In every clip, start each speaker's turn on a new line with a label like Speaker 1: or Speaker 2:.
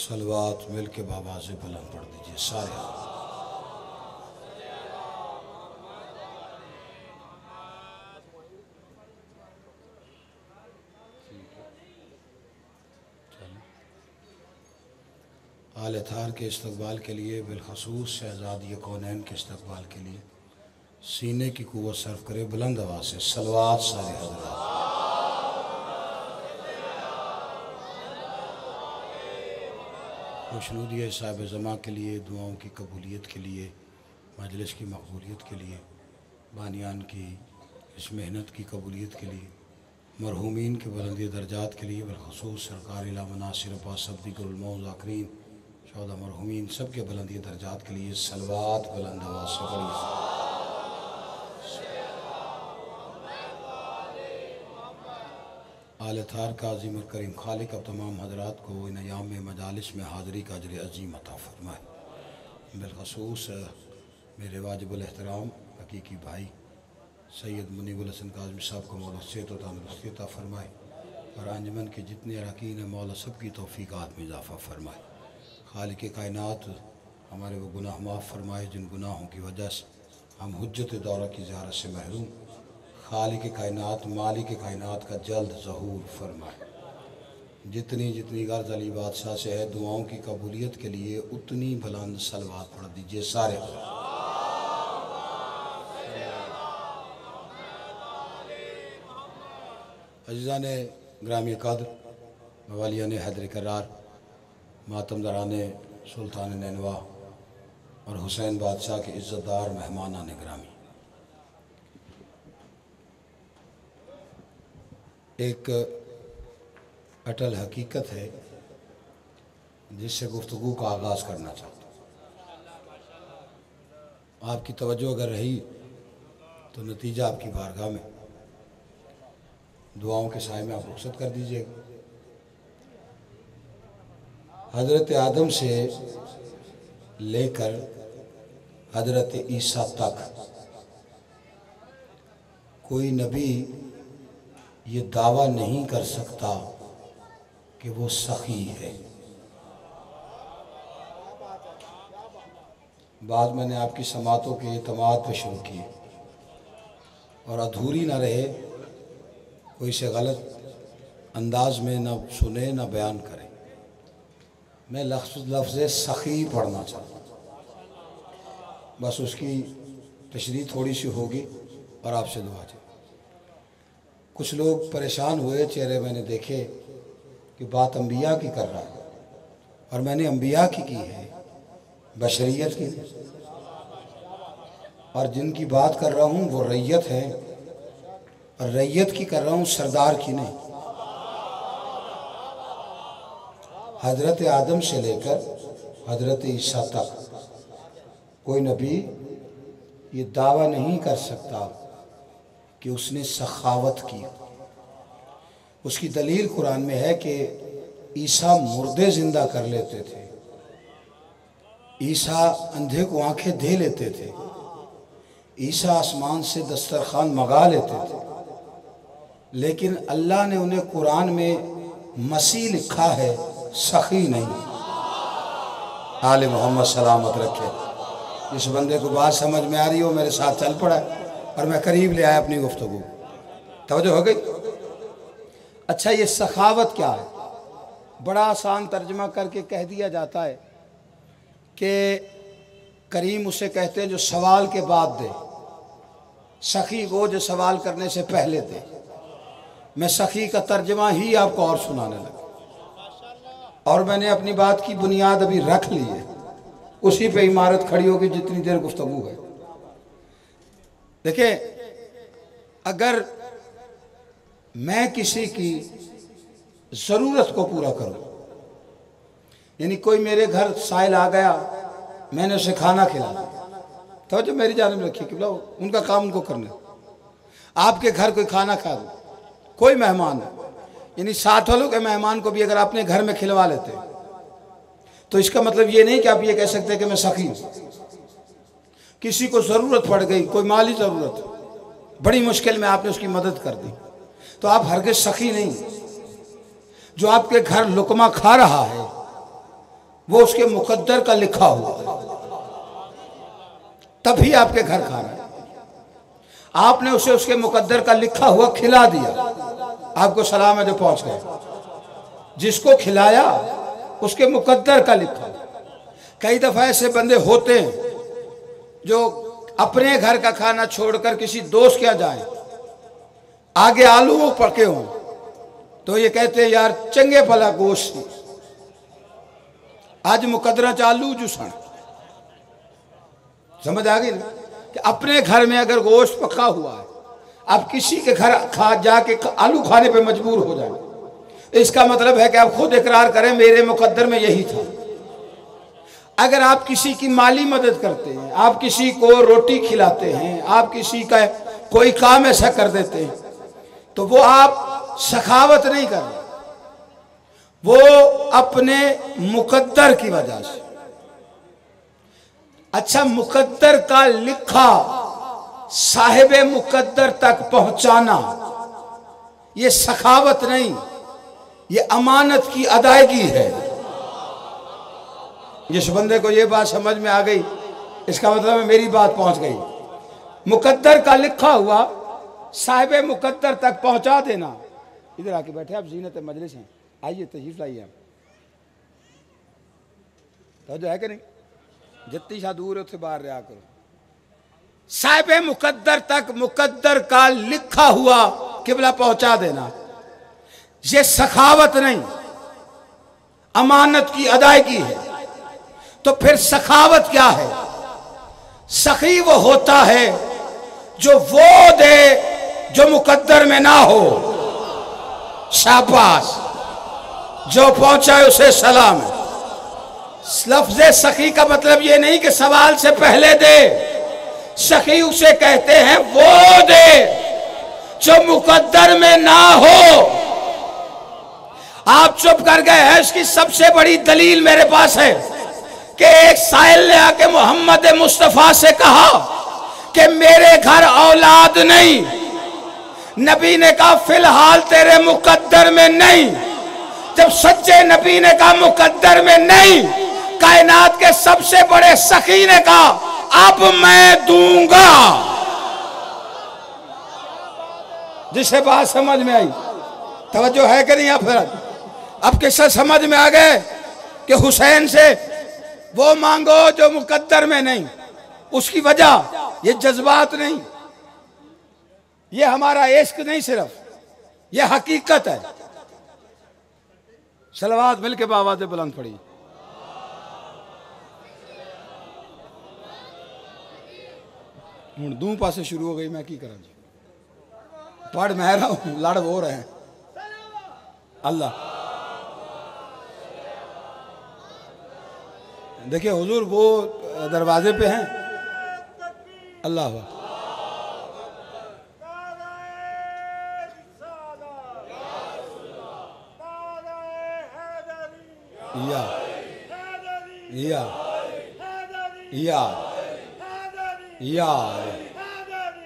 Speaker 1: सलवात मिल के बाबा से बुलंद पढ़ दीजिए सारे। आले थार के इस्तकबाल के लिए, बिलखसूस शहज़ादी कौनैन के इस्तकबाल के लिए सीने की कुव्वत सर्फ करे बुलंद आवाज़ से सलवात सारे हज़रात। खुशनुदी साहिब ज़मा के लिए, दुआओं की कबूलियत के लिए, मजलिस की मकबूलियत के लिए, बानियान की इस मेहनत की कबूलियत के लिए, मरहूमीन के बुलंदी दर्जात के लिए, बिलखसूस सरकार इला मनासिर पासब्दिकुलमौज़ाकरीन शौदा मरहूमीन सब के बुलंदी दर्जात के लिए सलवात बुलंद आवाज़ से पढ़िए। आले थार का अज़ीम और करीम खालिक अब तमाम हज़रात को इन अयाम में मजालिस में हाज़री का अजर अज़ीम अता फ़रमाए। बिलखसूस मेरे वाजिबुल एहतराम हकीकी भाई सैयद मुनीबुल हसन काज़मी साहब को मौला सेहत व तंदुरुस्ती अता फ़रमाए और अंजमन के जितने अरकान हैं मौला सब की तौफ़ीक़ात में इज़ाफ़ा फ़रमाए। खालिक कायनात हमारे वो गुनाह माफ़ फ़रमाए जिन गुनाहों की वजह से हम हुज्जत दौरा की ज़ियारत से महरूम। खालिक कायनात मालिक कायनात का जल्द ज़हूर फरमाए। जितनी जितनी गर्ज अली बादशाह से है दुआओं की कबूलियत के लिए उतनी बुलंद सलवात पढ़ दीजिए सारे। अज़ीज़ान ने ग्रामी कद्र मवालिया ने हैदर करार मातमदरान सुल्तान नैनवा और हुसैन बादशाह के इज़्ज़तदार मेहमानान ग्रामी, एक अटल हकीकत है जिससे गुफ्तगू का आगाज़ करना चाहता हूँ। आपकी तवज्जो अगर रही तो नतीजा आपकी बारगाह में दुआओं के साए में आप रुखसत कर दीजिएगा। हज़रत आदम से लेकर हज़रत ईसा तक कोई नबी ये दावा नहीं कर सकता कि वो सखी है। बाद मैंने आपकी समातों के एतमाद पे शुरू किए और अधूरी ना रहे, कोई से गलत अंदाज में ना सुने ना बयान करे। मैं लफ्ज़ सखी पढ़ना चाहता हूँ, बस उसकी तशरीह थोड़ी सी होगी और आपसे दुआ चाहिए। कुछ लोग परेशान हुए चेहरे मैंने देखे कि बात अंबिया की कर रहा है और मैंने अंबिया की है, बशरियत की, और जिनकी बात कर रहा हूँ वो रैयत है और रैयत की कर रहा हूँ, सरदार की नहीं। हज़रत आदम से लेकर हज़रत ईसा तक कोई नबी ये दावा नहीं कर सकता कि उसने सखावत की। उसकी दलील कुरान में है कि ईसा मुर्दे ज़िंदा कर लेते थे, ईसा अंधे को आंखें दे लेते थे, ईसा आसमान से दस्तरखान मंगा लेते थे, लेकिन अल्लाह ने उन्हें कुरान में मसीह लिखा है, सखी नहीं। आले मोहम्मद सलामत रखे। इस बंदे को बात समझ में आ रही हो, मेरे साथ चल पड़ा और मैं करीब ले आया अपनी गुफ्तगू। तवज्जो हो गई? अच्छा, ये सखावत क्या है? बड़ा आसान तर्जमा करके कह दिया जाता है कि करीम उसे कहते हैं जो सवाल के बाद दे, सखी वो जो सवाल करने से पहले दे। मैं सखी का तर्जमा ही आपको और सुनाने लगा और मैंने अपनी बात की बुनियाद अभी रख ली है, उसी पे इमारत खड़ी होगी जितनी देर गुफ्तगू है। देखिए, अगर मैं किसी की ज़रूरत को पूरा करूं, यानी कोई मेरे घर साइल आ गया, मैंने उसे खाना खिलाया, तो जो मेरी जानिब रखी कि उनका काम उनको करने। आपके घर कोई खाना खा दो, कोई मेहमान है, यानी 60 वालों के मेहमान को भी अगर अपने घर में खिलवा लेते तो इसका मतलब ये नहीं कि आप ये कह सकते कि मैं सखी हूं। किसी को ज़रूरत पड़ गई, कोई माली ज़रूरत, बड़ी मुश्किल में आपने उसकी मदद कर दी, तो आप हरगिज़ सखी नहीं। जो आपके घर लुकमा खा रहा है, वो उसके मुकद्दर का लिखा हुआ है, तभी आपके घर खा रहा है। आपने उसे उसके मुकद्दर का लिखा हुआ खिला दिया, आपको सलाम है जो पहुंच गए। जिसको खिलाया उसके मुकद्दर का लिखा। कई दफा ऐसे बंदे होते हैं जो अपने घर का खाना छोड़कर किसी दोस्त के यहाँ जाए, आगे आलू वो पके हों तो ये कहते हैं यार चंगे भला गोश्त, आज मुकद्दरा च आलू जुसन। समझ आ गई ना कि अपने घर में अगर गोश्त पका हुआ है, आप किसी के घर खा जाके आलू खाने पे मजबूर हो जाए, इसका मतलब है कि आप खुद इकरार करें मेरे मुकद्दर में यही था। अगर आप किसी की माली मदद करते हैं, आप किसी को रोटी खिलाते हैं, आप किसी का कोई काम ऐसा कर देते हैं, तो वो आप सखावत नहीं कर रहे, वो अपने मुकद्दर की वजह से। अच्छा, मुकद्दर का लिखा साहिबे मुकद्दर तक पहुंचाना ये सखावत नहीं, ये अमानत की अदायगी है। जिस बंदे को ये बात समझ में आ गई, इसका मतलब है मेरी बात पहुंच गई। मुकद्दर का लिखा हुआ साहिबे मुकद्दर तक पहुंचा देना। इधर आके बैठे आप, जीनत मजलिस हैं, आइए तशरीफ लाइए आप। तो जो है कि नहीं, जितनी सा दूर है उससे बाहर रहा करो। साहिबे मुकद्दर तक मुकद्दर का लिखा हुआ किबला पहुंचा देना, ये सखावत नहीं, अमानत की अदायगी है। तो फिर सखावत क्या है? सखी वो होता है जो वो दे जो मुकद्दर में ना हो। शाबाश, जो पहुंचाए उसे सलाम है। लफ्ज़े सखी का मतलब ये नहीं कि सवाल से पहले दे, सखी उसे कहते हैं वो दे जो मुकद्दर में ना हो। आप चुप कर गए हैं, इसकी सबसे बड़ी दलील मेरे पास है कि एक साहिल ने आके मोहम्मद मुस्तफा से कहा कि मेरे घर औलाद नहीं। नबी ने कहा फिलहाल तेरे मुकद्दर में नहीं। जब सच्चे नबी ने कहा मुकद्दर में नहीं, कायनात के सबसे बड़े सखी ने कहा अब मैं दूंगा। जिसे बात समझ में आई, तवज्जो है कि नहीं? आप फिर अब किससे समझ में आ गए कि हुसैन से वो मांगो जो मुकद्दर में नहीं। उसकी वजह ये जज्बात नहीं, ये हमारा इश्क नहीं, सिर्फ ये हकीकत है। सलवात मिलके बाबा से बुलंद पड़ी। हूँ दू पासे शुरू हो गई, मैं की करा जी, पढ़ मैं रहा हूं, लड़ हो रहे हैं। अल्लाह देखिए हुजूर वो दरवाजे पे हैं। अल्लाह या या या या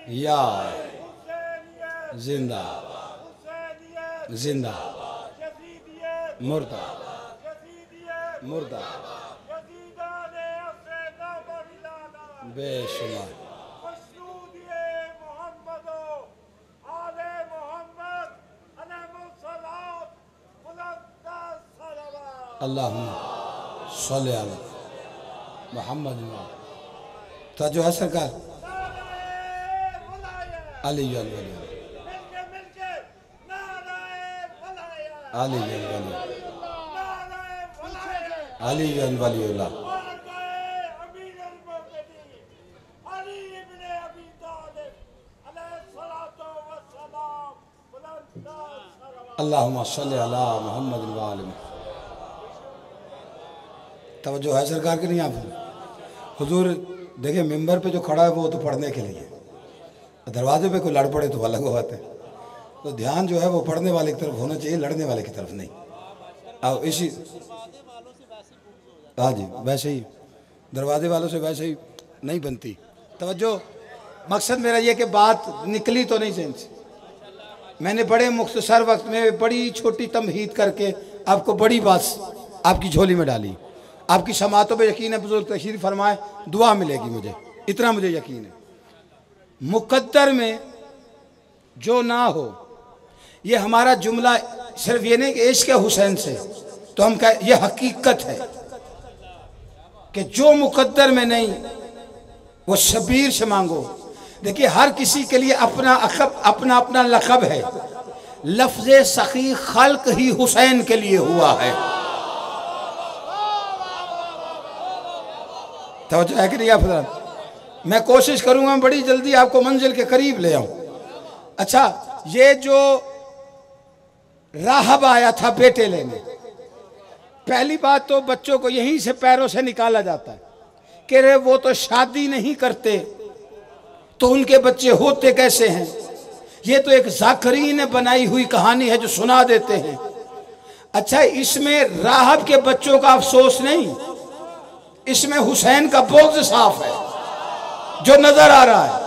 Speaker 1: या जिंदा जिंदा मुर्दा मुर्दा बेशुमार। अल्लाहुम्मा सल्ली अला मुहम्मद। तो जो है सरकार अली अली अली अली अली अल्लाहुम्मा सल्ली अला मुहम्मद व आले। तवज्जो है सरकार की नहीं? आप हुजूर देखिए मिंबर पे जो खड़ा है वो तो पढ़ने के लिए, दरवाजे पे कोई लड़ पड़े तो अलग बात है। तो ध्यान जो है वो पढ़ने वाले की तरफ होना चाहिए, लड़ने वाले की तरफ नहीं। अब इसी हाँ जी, वैसे ही दरवाजे वालों से वैसे ही नहीं बनती। तवज्जो, मकसद मेरा ये कि बात निकली तो नहीं सेंस। मैंने बड़े मुख्तसर वक्त में बड़ी छोटी तमहीद करके आपको बड़ी बात आपकी झोली में डाली। आपकी समातों पे यकीन है, बुजुर्ग तशरीफ फरमाए, दुआ मिलेगी मुझे, इतना मुझे यकीन है। मुकद्दर में जो ना हो, ये हमारा जुमला सिर्फ ये नहीं कि इश्क हुसैन से, तो हम कह, ये हकीकत है कि जो मुकद्दर में नहीं वो शबीर से मांगो। देखिए हर किसी के लिए अपना अपना लक़ब है। लफ्ज़ सखी खल्क ही हुसैन के लिए हुआ है। तवज्जो है कि नहीं आप हज़रात? मैं कोशिश करूंगा बड़ी जल्दी आपको मंजिल के करीब ले आऊं। अच्छा, ये जो राहब आया था बेटे लेने, पहली बात तो बच्चों को यहीं से पैरों से निकाला जाता है कि रे वो तो शादी नहीं करते तो उनके बच्चे होते कैसे हैं। ये तो एक ज़ाकरी ने बनाई हुई कहानी है जो सुना देते हैं। अच्छा, इसमें राहब के बच्चों का अफसोस नहीं, इसमें हुसैन का बोझ साफ है जो नजर आ रहा है।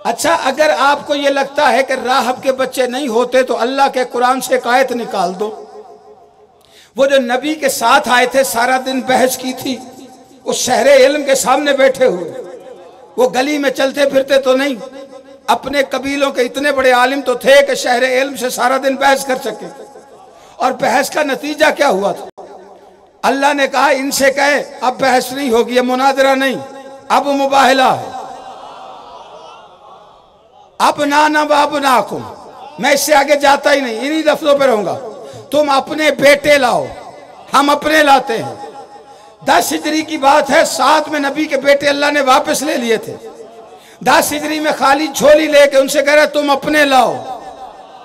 Speaker 1: अच्छा, अगर आपको ये लगता है कि राहब के बच्चे नहीं होते तो अल्लाह के कुरान से एक आयत निकाल दो। वो जो नबी के साथ आए थे, सारा दिन बहस की थी, उस शहरे इल्म के सामने बैठे हुए, वो गली में चलते फिरते तो नहीं, अपने कबीलों के इतने बड़े आलिम तो थे कि शहरे इल्म से सारा दिन बहस कर सके। और बहस का नतीजा क्या हुआ था? अल्लाह ने कहा इनसे कहे अब बहस नहीं होगी, अब मुनाजरा नहीं, अब मुबाहला है। अब नाकुम, मैं इससे आगे जाता ही नहीं, इन्हीं लफ्जों पे रहूंगा। तुम अपने बेटे लाओ, हम अपने लाते हैं। 10 हिजरी की बात है, 7 में नबी के बेटे अल्लाह ने वापस ले लिए थे। 10 हिजरी में खाली झोली लेके उनसे कह रहा है तुम अपने लाओ,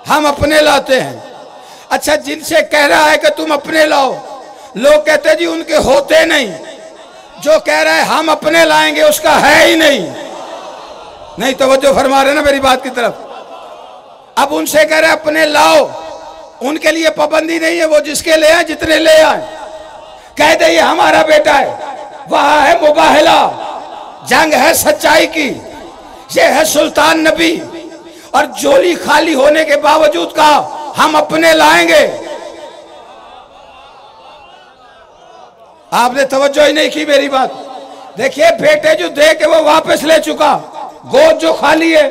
Speaker 1: हम अपने लाते हैं। अच्छा, जिनसे कह रहा है कि तुम अपने लाओ, लोग कहते जी उनके होते नहीं, जो कह रहा है हम अपने लाएंगे उसका है ही नहीं तवज्जो फरमा रहे ना मेरी बात की तरफ। अब उनसे कह रहे अपने लाओ, उनके लिए पाबंदी नहीं है, वो जिसके ले आए जितने ले आए, कह दे ये हमारा बेटा है। वहां है मुबाहला, जंग है सच्चाई की, ये है सुल्तान नबी। और झोली खाली होने के बावजूद कहा हम अपने लाएंगे। आपने तवज्जो ही नहीं की मेरी बात। देखिए बेटे जो दे के वो वापस ले चुका, गोद जो खाली है।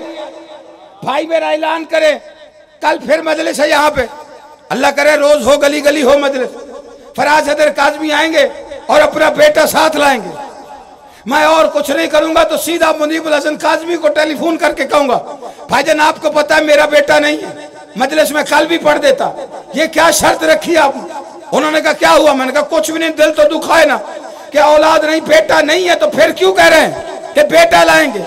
Speaker 1: भाई मेरा ऐलान करे कल फिर मजलिस है यहाँ पे, अल्लाह करे रोज हो, गली गली हो मजलिस। फराज हैदर काज़मी आएंगे और अपना बेटा साथ लाएंगे। मैं और कुछ नहीं करूंगा तो सीधा मुनीबुल हसन काज़मी को टेलीफोन करके कहूंगा भाईजान आपको पता है मेरा बेटा नहीं है, मजलिस में कल भी पढ़ देता, ये क्या शर्त रखी आपने? उन्होंने कहा क्या हुआ? मैंने कहा कुछ भी नहीं, दिल तो दुखाए ना कि औलाद नहीं, बेटा नहीं है, तो फिर क्यों कह रहे हैं कि बेटा लाएंगे?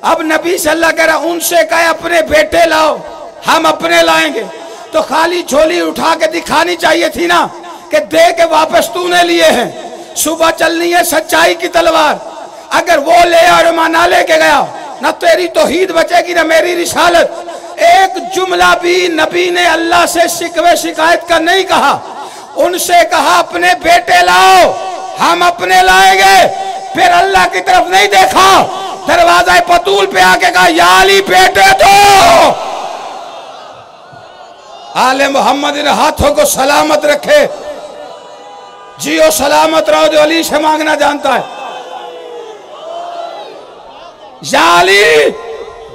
Speaker 1: अब नबी सल्लल्लाहु अलैहि वसल्लम उनसे कहे अपने बेटे लाओ, हम अपने लाएंगे। तो खाली झोली उठा के दिखानी चाहिए थी ना कि दे के वापस तूने लिए हैं। सुबह चलनी है सच्चाई की तलवार, अगर वो ले और माना लेके गया ना तेरी तौहीद बचेगी ना मेरी रिसालत। एक जुमला भी नबी ने अल्लाह से शिकवे शिकायत का नहीं कहा, उनसे कहा अपने बेटे लाओ, हम अपने लाएंगे। फिर अल्लाह की तरफ नहीं देखा, दरवाजा पतूल पे आके कहा या अली बेटे दो। आले मोहम्मद इन हाथों को सलामत रखे, जियो सलामत रहो जो अली से मांगना जानता है। या अली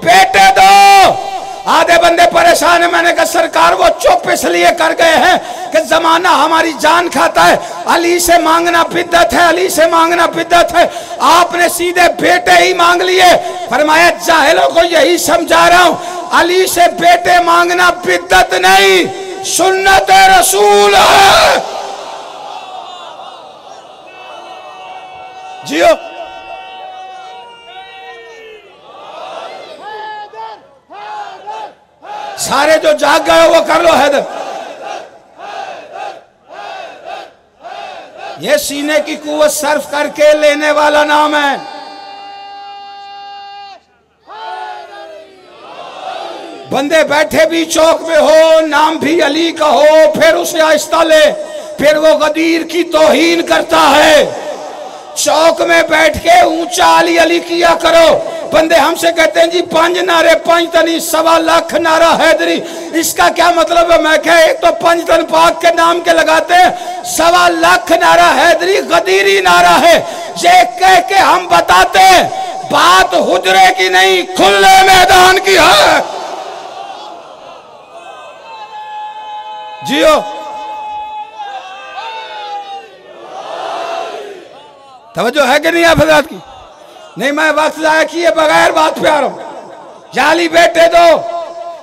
Speaker 1: बेटे दो। आधे बंदे परेशान है, मैंने कहा सरकार वो चुप इसलिए कर गए हैं कि जमाना हमारी जान खाता है, अली से मांगना बिद्दत है, अली से मांगना बिद्दत है। आपने सीधे बेटे ही मांग लिए। फरमाया जाहिलों को यही समझा रहा हूं, अली से बेटे मांगना बिद्दत नहीं, सुन्नत रसूल है। जियो सारे जो जाग गए वो कर लो हैदर। ये सीने की कुव्वत सर्फ करके लेने वाला नाम है। बंदे बैठे भी चौक में हो, नाम भी अली का हो, फिर उसे आहिस्ता ले, फिर वो गदीर की तौहीन करता है। चौक में बैठ के ऊंचा अली अली किया करो। बंदे हमसे कहते हैं जी 5 नारे 5 तनी 1.25 लाख नारा हैदरी, इसका क्या मतलब है? मैं कह एक तो 5 तन पाक के नाम के लगाते हैं, 1.25 लाख नारा हैदरी गदीरी नारा है। ये कह के हम बताते हैं बात हुजरे की नहीं खुले मैदान की है। जियो तवज्जो है कि नहीं आप हज़रात की? नहीं, मैं वक्त जाया किए बगैर बात पे आ रहा हूं। जाली बेटे दो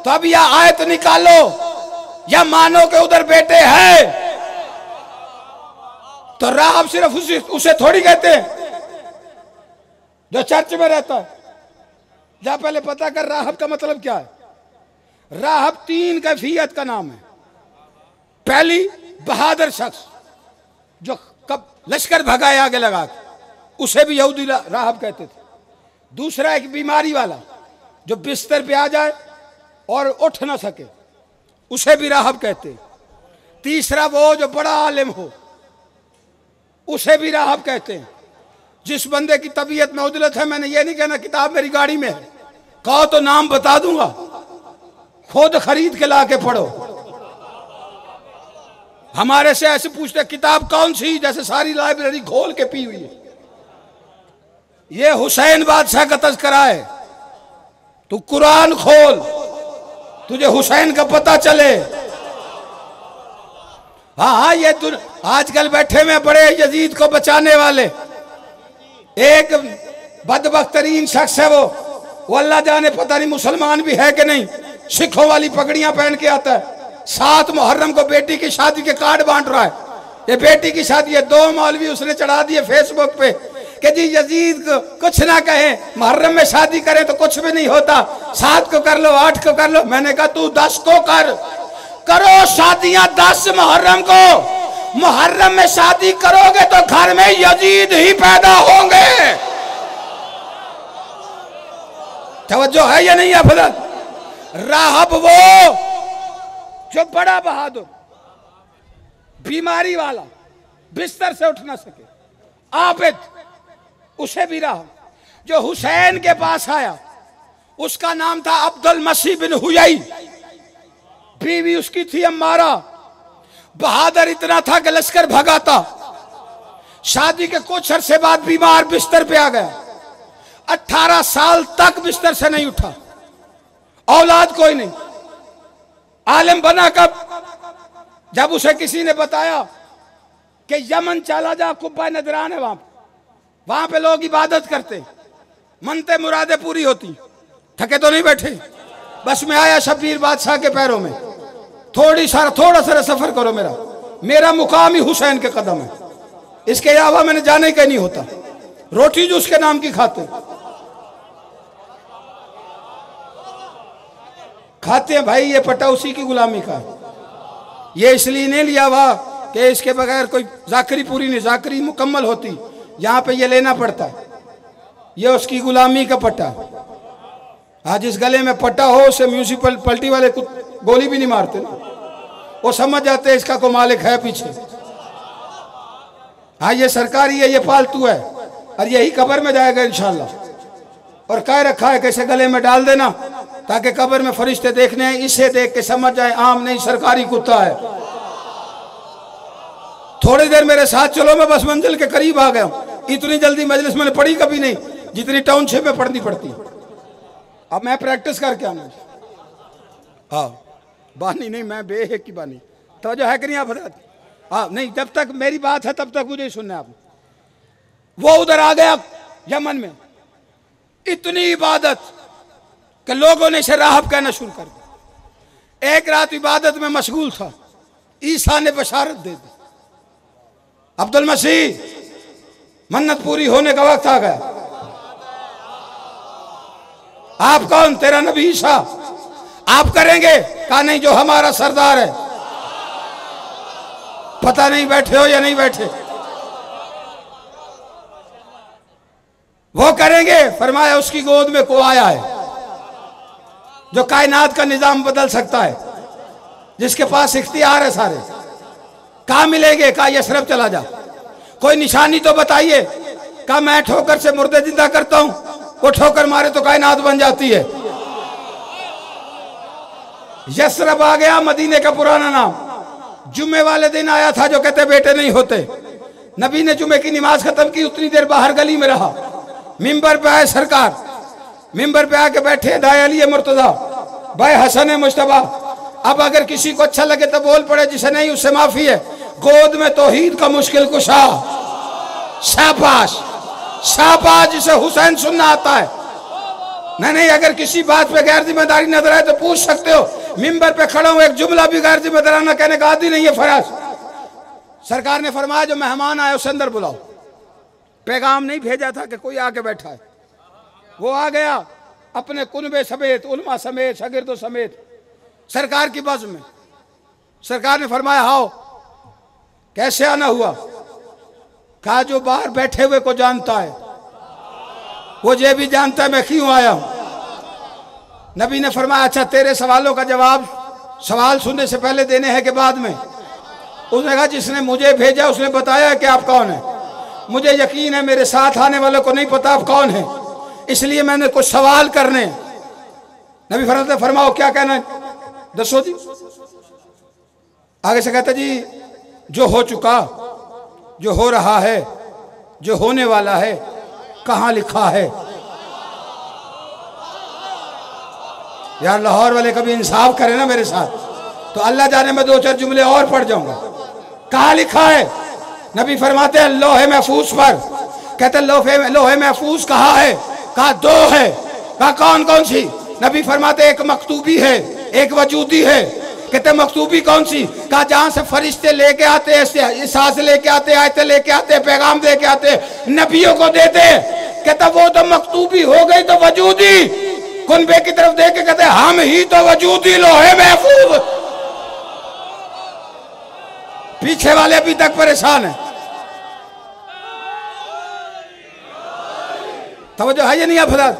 Speaker 1: तो अब या आयत निकालो या मानो के उधर बेटे हैं तो राहब सिर्फ उसे थोड़ी कहते हैं जो चर्च में रहता है। जा पहले पता कर राहब का मतलब क्या है। राहब 3 कैफियत का नाम है। पहली, बहादुर शख्स जो कब लश्कर भगाए आगे लगा के, उसे भी यहूदी राहब कहते थे। दूसरा, एक बीमारी वाला जो बिस्तर पे आ जाए और उठ ना सके, उसे भी राहब कहते हैं। तीसरा, वो जो बड़ा आलिम हो, उसे भी राहब कहते हैं। जिस बंदे की तबीयत में उदलत है, मैंने ये नहीं कहना किताब मेरी गाड़ी में है, कहो तो नाम बता दूंगा, खुद खरीद के ला के पढ़ो। हमारे से ऐसे पूछते किताब कौन सी, जैसे सारी लाइब्रेरी खोल के पी हुई है। ये हुसैन बादशाह का तज़किरा है, तू कुरान खोल, तुझे हुसैन का पता चले। हाँ, ये आजकल बैठे में बड़े यजीद को बचाने वाले एक बदबख्तरीन शख्स है। वो अल्लाह जाने पता नहीं मुसलमान भी है कि नहीं, सिखों वाली पगड़ियां पहन के आता है। 7 मुहर्रम को बेटी की शादी के कार्ड बांट रहा है। ये बेटी की शादी है, 2 मौलवी उसने चढ़ा दिए फेसबुक पे कि जी यजीद को कुछ ना कहें, मुहर्रम में शादी करें तो कुछ भी नहीं होता, 7 को कर लो 8 को कर लो। मैंने कहा तू 10 को करो शादियां 10 मुहर्रम को। मुहर्रम में शादी करोगे तो घर में यजीद ही पैदा होंगे। तवज्जो है या नहीं अफजल? राहब वो जो बड़ा बहादुर, बीमारी वाला, बिस्तर से उठ ना सके, आबिद, उसे भी राहब। जो हुसैन के पास आया उसका नाम था अब्दुल मसीह बिन हुयई, बीवी उसकी थी अम्मारा। बहादुर इतना था कि लश्कर भगाता। शादी के कुछ अरसे बाद बीमार बिस्तर पे आ गया। 18 साल तक बिस्तर से नहीं उठा, औलाद कोई नहीं। आलिम बना कब? जब उसे किसी ने बताया कि यमन चला जा, कुब्बा नजरान है, वहां पे लोग इबादत करते, मनते मुरादे पूरी होती। थके तो नहीं बैठे, बस मैं आया शब्बीर बादशाह के पैरों में। थोड़ा सा सफर करो, मेरा मुकाम ही हुसैन के कदम है, इसके अलावा मैंने जाने का नहीं होता। रोटी जो उसके नाम की खाते हैं भाई, ये पट्टा उसी की गुलामी का है। ये इसलिए नहीं लिया हुआ कि इसके बगैर कोई जाकरी पूरी नहीं, जाकरी मुकम्मल होती, यहाँ पे ये लेना पड़ता है। ये उसकी गुलामी का पट्टा। आज इस गले में पट्टा हो, उसे म्यूनिसिपलिटी वाले गोली भी नहीं मारते ना, वो समझ जाते हैं इसका को मालिक है पीछे। हाँ, ये सरकारी है, ये पालतू है, और यही कब्र में जाएगा इंशाल्लाह। और कह रखा है कैसे गले में डाल देना ताकि कब्र में फरिश्ते देखने आए, इसे देख के समझ जाए आम नहीं सरकारी कुत्ता है। थोड़ी देर मेरे साथ चलो, मैं बस मंजिल के करीब आ गया हूं। इतनी जल्दी मजलिस मैंने पढ़ी कभी नहीं जितनी टाउनशिप में पढ़नी पड़ती। अब मैं प्रैक्टिस करके आना। हाँ, बानी नहीं, मैं बेहक की बानी। तो जो है कि नहीं आप? हाँ नहीं, जब तक मेरी बात है तब तक मुझे सुनना है आप। वो उधर आ गया यमन में, इतनी इबादत कि लोगों ने इसे राहब कहना शुरू कर दिया। एक रात इबादत में मशगूल था, ईसा ने बशारत दे दी, अब्दुल मसीह मन्नत पूरी होने का वक्त आ गया। आप कौन? तेरा नबी ईसा। आप करेंगे? कहा नहीं, जो हमारा सरदार है। पता नहीं बैठे हो या नहीं बैठे, वो करेंगे। फरमाया उसकी गोद में को आया है जो कायनात का निजाम बदल सकता है, जिसके पास इख्तियार है सारे। कहां मिलेंगे? कहा यशरब चला जा, कोई निशानी तो बताइए। कहा मैं ठोकर से मुर्दे जिंदा करता हूं, वो ठोकर मारे तो कायनात बन जाती है। यसरब आ गया, मदीने का पुराना नाम। जुम्मे वाले दिन आया था जो कहते बेटे नहीं होते। नबी ने जुम्मे की नमाज खत्म की, उतनी देर बाहर गली में रहा। मिंबर पे आए सरकार, मिंबर पे आके बैठे दाई अली मुर्तजा, भाई हसन मुश्तबा। अब अगर किसी को अच्छा लगे तो बोल पड़े, जिसे नहीं उससे माफी है। गोद में तौहीद का मुश्किल कुशा, शाबाश शाबाश, जिसे हुसैन सुनना आता है। नहीं, अगर किसी बात पे गैर जिम्मेदारी नजर आए तो पूछ सकते हो। मिंबर पे खड़ा हूं, एक जुमला भी गैर जिम्मेदाराना कहने का आदि नहीं है फराज। सरकार ने फरमाया जो मेहमान आए उसे अंदर बुलाओ। पैगाम नहीं भेजा था कि कोई आके बैठा है, वो आ गया अपने कुनबे समेत, उलमा समेत, शागिर्दों समेत, सरकार की बस में। सरकार ने फरमाया आओ। कैसे आना हुआ? कहा जो बाहर बैठे हुए को जानता है वो ये भी जानता है मैं क्यों आया हूं। नबी ने फरमाया अच्छा तेरे सवालों का जवाब सवाल सुनने से पहले देने हैं कि बाद में? उसने कहा जिसने मुझे भेजा उसने बताया कि आप कौन है। मुझे यकीन है मेरे साथ आने वालों को नहीं पता आप कौन है, इसलिए मैंने कुछ सवाल करने। नबी फरमाते फरमाओ क्या कहना है, दसो जी। आगे से कहता जी जो हो चुका, जो हो रहा है, जो होने वाला है, कहां लिखा है? यार लाहौर वाले कभी इंसाफ करें ना मेरे साथ, तो अल्लाह जाने मैं दो चार जुमले और पढ़ जाऊंगा। कहां लिखा है? नबी फरमाते हैं लोहे महफूज पर। कहते लोहे महफूज कहाँ है? कहा दो है। कहा कौन कौन सी? नबी फरमाते एक मकतूबी है, एक वजूदी है। कहते मकतूबी कौन सी? कहा जहां से फरिश्ते लेके आते हैं, सांस लेके आते, आयतें लेके आते, पैगाम लेके आते, नबियों को देते। कहता वो तो मकतूबी हो गई, तो वजूदी कुनबे की तरफ देख के कहते हम ही तो वजूदी लोहे महफूज। पीछे वाले अभी तक परेशान है। तवज्जो है ये नहीं अफराद?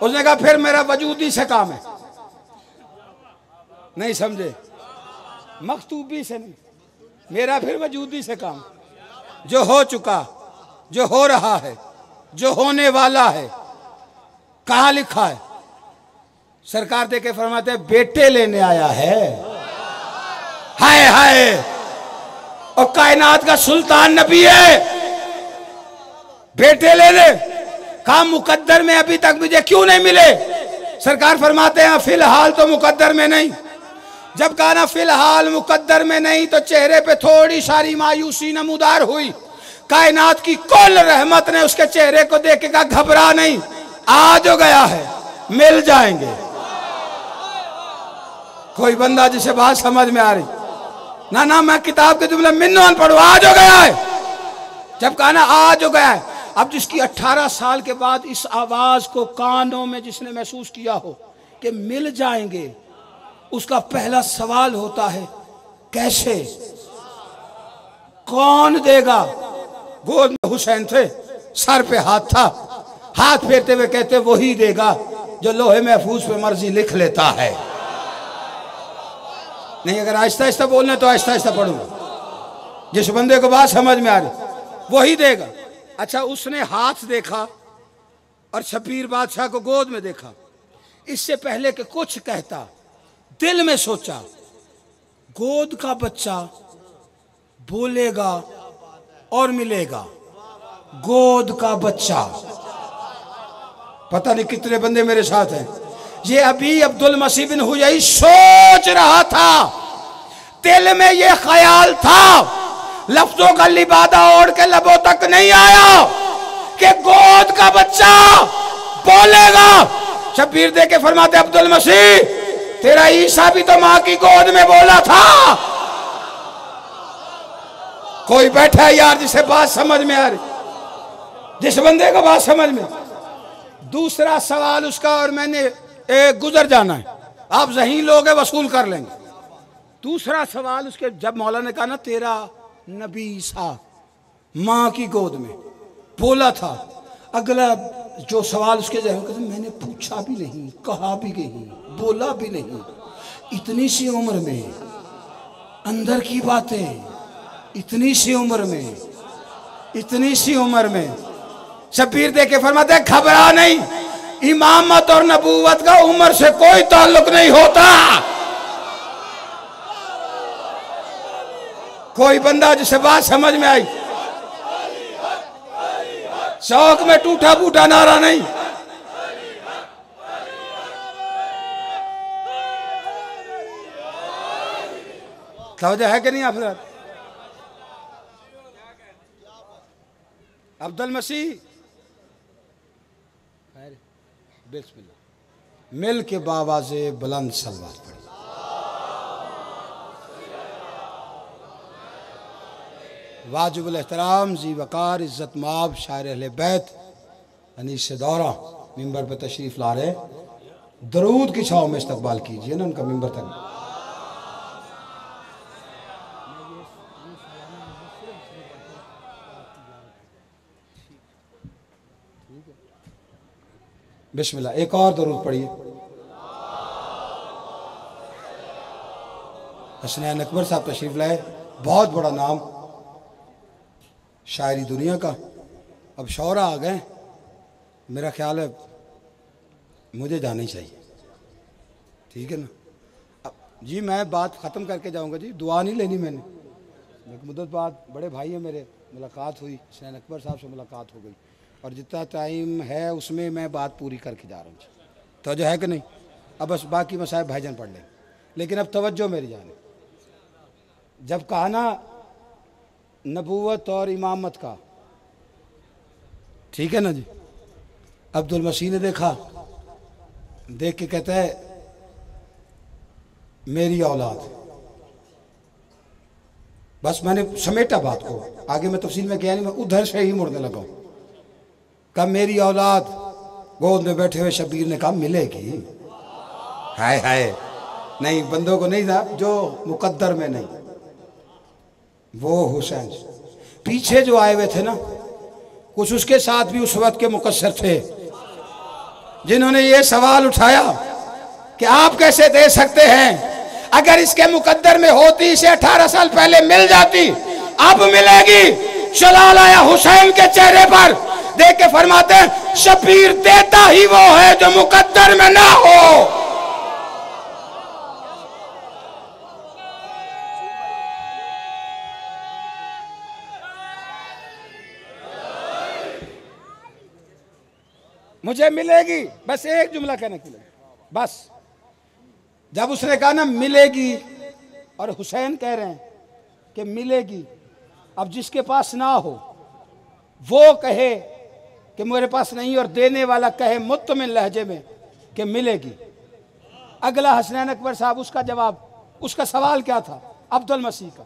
Speaker 1: उसने कहा फिर मेरा वजूदी से काम है। नहीं समझे? मकतूबी से नहीं, मेरा फिर वजूदी से काम। जो हो चुका, जो हो रहा है, जो होने वाला है, कहां लिखा है? सरकार दे के फरमाते बेटे लेने आया है। हाय हाय, और कायनात का सुल्तान नबी है, बेटे लेने। कहा मुकद्दर में अभी तक मुझे क्यों नहीं मिले? सरकार फरमाते हैं फिलहाल तो मुकद्दर में नहीं। जब कहा ना फिलहाल मुकद्दर में नहीं, तो चेहरे पे थोड़ी सारी मायूसी नमूदार हुई। कायनात की कुल रहमत ने उसके चेहरे को देख के कहा घबरा नहीं, आ जो गया है मिल जाएंगे। कोई बंदा जिसे बात समझ में आ रही ना मैं किताब के जुमले मिन्नों पढ़ो, आ जो गया है। जब कहा ना आ जो गया है, अब जिसकी 18 साल के बाद इस आवाज को कानों में जिसने महसूस किया हो कि मिल जाएंगे, उसका पहला सवाल होता है कैसे, कौन देगा? गोद में हुसैन थे, सर पे हाथ था, हाथ फेरते हुए कहते वही देगा जो लोहे महफूज पे मर्जी लिख लेता है। नहीं, अगर आहिस्ता आहिस्ता बोलना तो आहिस्ता आहिस्ता पढ़ूंगा। जिस बंदे को बात समझ में आ रही वही देगा। अच्छा, उसने हाथ देखा और शबीर बादशाह को गोद में देखा। इससे पहले कि कुछ कहता, दिल में सोचा गोद का बच्चा बोलेगा और मिलेगा। गोद का बच्चा, पता नहीं कितने बंदे मेरे साथ हैं। ये अभी अब्दुल मसीह बिन हुजै सोच रहा था, दिल में ये ख्याल था, लफ्जों का लिबादा ओढ़ के लबों तक नहीं आया कि गोद का बच्चा बोलेगा। शबीर दे के फरमाते अब्दुल मसीह तेरा ईसा भी तो मां की गोद में बोला था। कोई बैठा है यार जिसे बात समझ में आ रही, जिस बंदे को बात समझ में। दूसरा सवाल उसका, और मैंने गुजर जाना है, आप ज़हीन लोग हैं वसूल कर लेंगे। दूसरा सवाल उसके, जब मौला ने कहा ना तेरा नबी ईसा मां की गोद में बोला था, अगला जो सवाल उसके जहन में, मैंने पूछा भी नहीं, कहा भी नहीं, बोला भी नहीं, इतनी सी उम्र में अंदर की बातें, इतनी सी उम्र में, इतनी सी उम्र में शब्बीर देख के फरमाते हैं घबरा नहीं, इमामत और नबूवत का उम्र से कोई ताल्लुक नहीं होता। कोई बंदा जिसे बात समझ में आई, शौक में टूटा फूटा नारा नहीं। समझ है कि नहीं आप? अब्दुल मसीह बिस्मिल्लाह मिल के बाबा से बुलंद सलवात पड़ी। वाजिबुल एहतराम जी वकार इज़्ज़त माब शायर अहले बैत अनीस दौरा मिंबर पर तशरीफ़ ला रहे, दरूद की छाव में इस्तकबाल कीजिए ना उनका मिंबर तक। बिस्मिल्लाह, एक और दरूद पढ़िए। हसनैन अकबर साहब तशरीफ लाए, बहुत बड़ा नाम शायरी दुनिया का। अब शौरा आ गए, मेरा ख्याल है मुझे जाना ही चाहिए, ठीक है ना? अब जी मैं बात ख़त्म करके जाऊंगा जी, दुआ नहीं लेनी मैंने। एक मुद्दत बाद बड़े भाई हैं मेरे, मुलाकात हुई, हसनैन अकबर साहब से मुलाकात हो गई, और जितना टाइम है उसमें मैं बात पूरी करके जा रहा हूँ। तो जो है कि नहीं, अब बस बाकी मसाइब भाईजान पढ़ लें, लेकिन अब तवज्जो मेरी जाने। जब कहा ना नबूवत और इमामत का, ठीक है ना जी, अब्दुल मसीह ने देखा, देख के कहता है मेरी औलाद। बस मैंने समेटा बात को, आगे मैं तफसील में गया नहीं, मैं उधर से ही मुड़ने लगा। कहा मेरी औलाद, गोद में बैठे हुए शब्बीर ने कहा मिलेगी। हाय हाय, नहीं बंदों को नहीं था जो मुकद्दर में नहीं, वो हुसैन पीछे जो आए हुए थे ना, कुछ उसके साथ भी उस वक्त के मुकस्सर थे जिन्होंने ये सवाल उठाया कि आप कैसे दे सकते हैं, अगर इसके मुकद्दर में होती इसे 18 साल पहले मिल जाती, अब मिलेगी। जलाल आया हुसैन के चेहरे पर, देख के फरमाते हैं शब्बीर देता ही वो है जो मुकद्दर में ना हो। मुझे मिलेगी, बस एक जुमला कहने के लिए, बस। जब उसने कहा ना मिलेगी, और हुसैन कह रहे हैं कि मिलेगी, अब जिसके पास ना हो वो कहे कि मेरे पास नहीं, और देने वाला कहे मुत्तमिन लहजे में कि मिलेगी। अगला हसनैन अकबर साहब, उसका जवाब, उसका सवाल क्या था? अब्दुल मसीह का।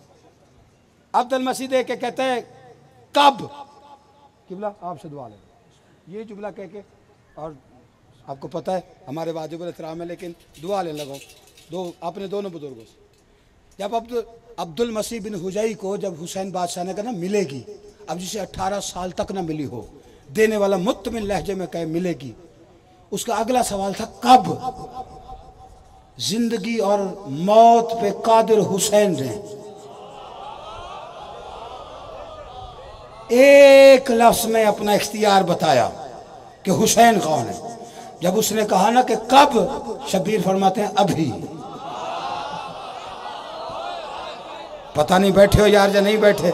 Speaker 1: अब्दुल मसीह दे के कहते हैं कब? किबला आपसे दुआ ले, ये जुमला कह के, और आपको पता है हमारे वाजिबुल एहतराम है, लेकिन दुआ लेने लगा दो अपने दोनों बुजुर्गों से। जब अब्दुल मसीह बिन हुजई को जब हुसैन बादशाह ने कहा ना मिलेगी, अब जिसे 18 साल तक ना मिली हो, देने वाला मुत्तमिन लहजे में कहे मिलेगी, उसका अगला सवाल था कब? जिंदगी और मौत पे कादिर हुसैन ने एक लफ्ज में अपना इख्तियार बताया कि हुसैन कौन है। जब उसने कहा ना कि कब, शब्बीर फरमाते हैं अभी। पता नहीं बैठे हो यार या नहीं बैठे,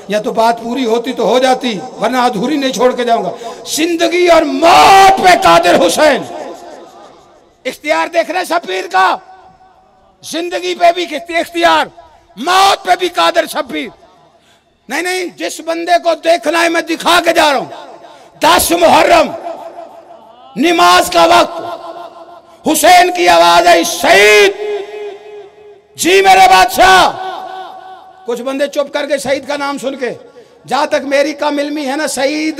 Speaker 1: या तो बात पूरी होती तो हो जाती, वरना अधूरी नहीं छोड़ के जाऊंगा। जिंदगी और मौत पे कादिर हुसैन, इख्तियार देख रहे शब्बीर का, जिंदगी पे भी इख्तियार, मौत पे भी कादिर शब्बीर। नहीं नहीं, जिस बंदे को देखना है मैं दिखा के जा रहा हूं। 10 मुहर्रम नमाज का वक्त, हुसैन की आवाज आई शहीद जी मेरे बादशाह। कुछ बंदे चुप करके शहीद का नाम सुन के, जहां तक मेरी कम इल्मी है ना, शहीद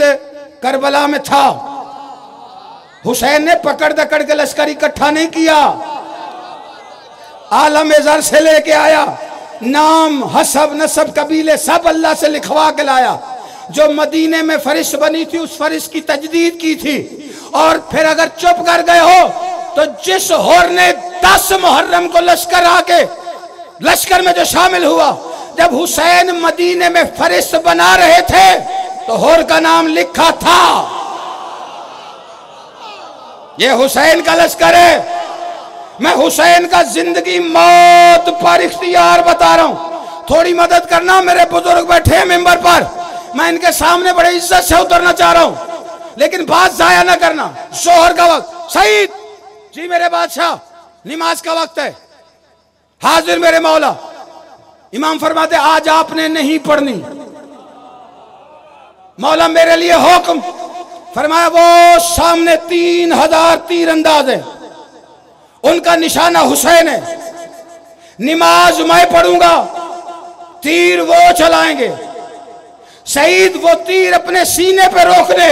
Speaker 1: करबला में था। हुसैन ने पकड़ दकड़ के लश्कर इकट्ठा नहीं किया, आलम ज़र से लेके आया, नाम हसब नसब कबीले सब अल्लाह से लिखवा के लाया। जो मदीने में फरिश्त बनी थी उस फरिश्त की तजदीद की थी। और फिर अगर चुप कर गए हो तो जिस होर ने 10 मुहर्रम को लश्कर आके, लश्कर में जो शामिल हुआ, जब हुसैन मदीने में फरिश्त बना रहे थे तो होर का नाम लिखा था। ये हुसैन का लश्कर है। मैं हुसैन का जिंदगी मौत पर इख्तियार बता रहा हूं। थोड़ी मदद करना, मेरे बुजुर्ग बैठे हैं मेंबर पर, मैं इनके सामने बड़े इज्जत से उतरना चाह रहा हूं, लेकिन बात जाया ना करना। जोहर का वक्त, सईद जी मेरे बादशाह, नमाज का वक्त है, हाजिर मेरे मौला। इमाम फरमाते आज आपने नहीं पढ़नी, मौला मेरे लिए हुक्म फरमाया। वो सामने 3000 तीरंदाज है, उनका निशाना हुसैन है। नमाज मैं पढ़ूंगा, तीर वो चलाएंगे। शहीद वो तीर अपने सीने पे रोक दे।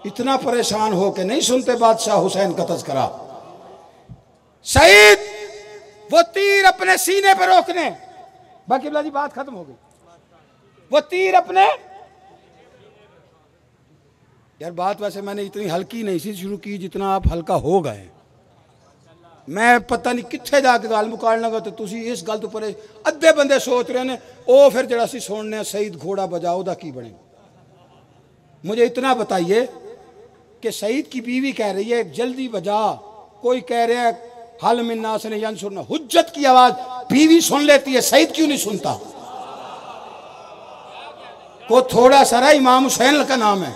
Speaker 1: इतना परेशान हो के नहीं सुनते बादशाह हुसैन का तज़किरा। शहीद वो तीर अपने सीने पे रोकने। बाकी जी बात खत्म हो गई। वो तीर अपने, यार बात वैसे मैंने इतनी हल्की नहीं सी शुरू की जितना आप हल्का हो गए। मैं पता नहीं कितने जाके गल मुकान लगा तो तुसी इस गल तो पर अद्धे बंदे सोच रहे ने ओ फिर जरा सी सुनने शहीद घोड़ा बजाओ दा की बने। मुझे इतना बताइए कि शहीद की बीवी कह रही है जल्दी बजा, कोई कह रहा है हल मिन्ना से नहीं सुनना। हुज्जत की आवाज बीवी सुन लेती है, शहीद क्यों नहीं सुनता? को थोड़ा सारा इमाम हुसैन का नाम है,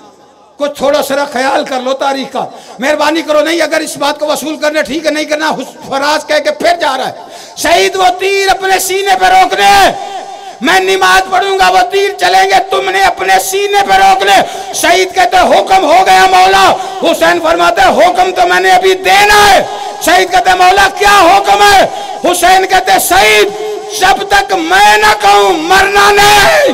Speaker 1: कुछ थोड़ा सा ख्याल कर लो तारीख का, मेहरबानी करो। नहीं अगर इस बात को वसूल करना ठीक है, नहीं करना फराज कह के फिर जा रहा है। शहीद वो तीर अपने सीने पे रोकने, मैं नमाज पढ़ूंगा वो तीर चलेंगे, तुमने अपने सीने पे रोकने। शहीद कहते हुक्म हो गया मौला। हुसैन फरमाते हुक्म तो मैंने अभी देना है। शहीद कहते मौला क्या हुक्म है? हुसैन कहते शहीद जब तक मैं ना कहूं मरना नहीं।